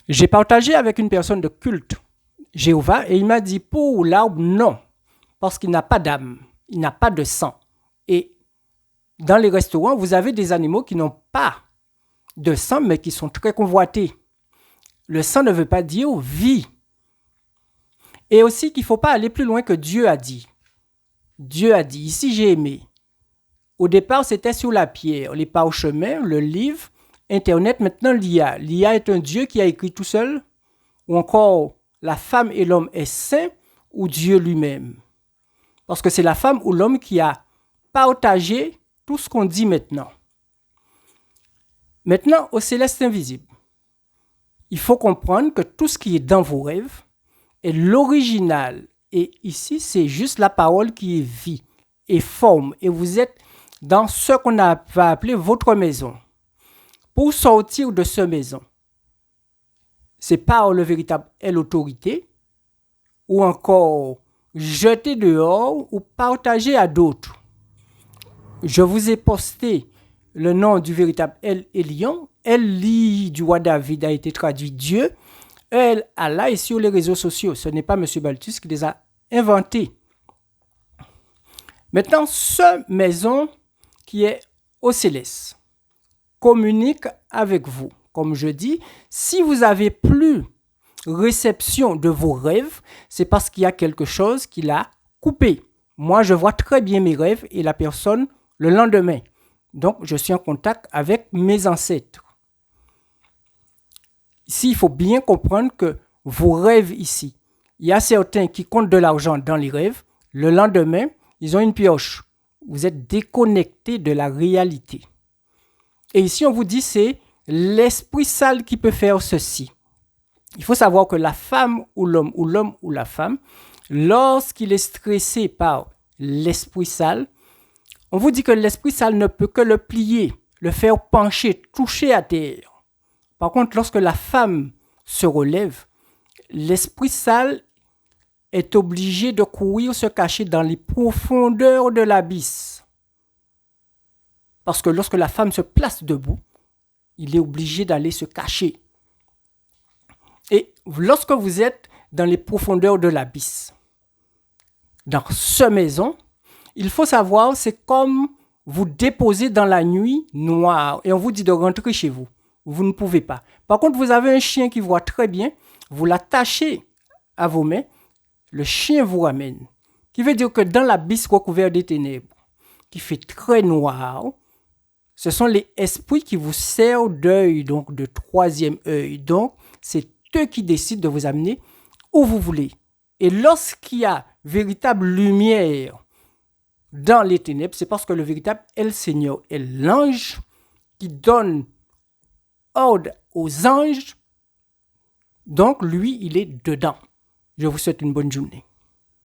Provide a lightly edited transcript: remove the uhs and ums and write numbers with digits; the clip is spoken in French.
J'ai partagé avec une personne de culte Jéhovah et il m'a dit pour l'arbre, non, parce qu'il n'a pas d'âme, il n'a pas de sang. Et dans les restaurants, vous avez des animaux qui n'ont pas de sang, mais qui sont très convoités. Le sang ne veut pas dire vie. Et aussi qu'il ne faut pas aller plus loin que Dieu a dit. Dieu a dit, ici j'ai aimé. Au départ, c'était sur la pierre, les parchemins, le livre, Internet, maintenant l'IA. L'IA est un Dieu qui a écrit tout seul, ou encore la femme et l'homme est saint, ou Dieu lui-même. Parce que c'est la femme ou l'homme qui a partagé tout ce qu'on dit maintenant. Maintenant, au céleste invisible, il faut comprendre que tout ce qui est dans vos rêves est l'original. Et ici, c'est juste la parole qui est vie et forme. Et vous êtes dans ce qu'on va appeler votre maison. Pour sortir de cette maison, c'est par le véritable l'autorité, ou encore jeter dehors ou partager à d'autres. Je vous ai posté le nom du véritable El Elyon. El du roi David a été traduit Dieu. El Allah est sur les réseaux sociaux. Ce n'est pas M. Balthus qui les a inventés. Maintenant, cette maison qui est au céleste communique avec vous. Comme je dis, si vous n'avez plus réception de vos rêves, c'est parce qu'il y a quelque chose qui l'a coupé. Moi, je vois très bien mes rêves et la personne le lendemain. Donc, je suis en contact avec mes ancêtres. Ici, il faut bien comprendre que vos rêves ici, il y a certains qui comptent de l'argent dans les rêves. Le lendemain, ils ont une pioche. Vous êtes déconnecté de la réalité. Et ici, on vous dit, c'est l'esprit sale qui peut faire ceci. Il faut savoir que la femme ou l'homme ou la femme, lorsqu'il est stressé par l'esprit sale, on vous dit que l'esprit sale ne peut que le plier, le faire pencher, toucher à terre. Par contre, lorsque la femme se relève, l'esprit sale est obligé de courir, se cacher dans les profondeurs de l'abysse. Parce que lorsque la femme se place debout, il est obligé d'aller se cacher. Et lorsque vous êtes dans les profondeurs de l'abysse, dans cette maison, il faut savoir, c'est comme vous déposez dans la nuit noire et on vous dit de rentrer chez vous. Vous ne pouvez pas. Par contre, vous avez un chien qui voit très bien, vous l'attachez à vos mains, le chien vous ramène. Qui veut dire que dans l'abysse recouvert des ténèbres, qui fait très noir, ce sont les esprits qui vous servent d'œil, donc de troisième œil. Donc, c'est eux qui décident de vous amener où vous voulez. Et lorsqu'il y a véritable lumière dans les ténèbres, c'est parce que le véritable est le Seigneur, est l'ange qui donne ordre aux anges. Donc, lui, il est dedans. Je vous souhaite une bonne journée.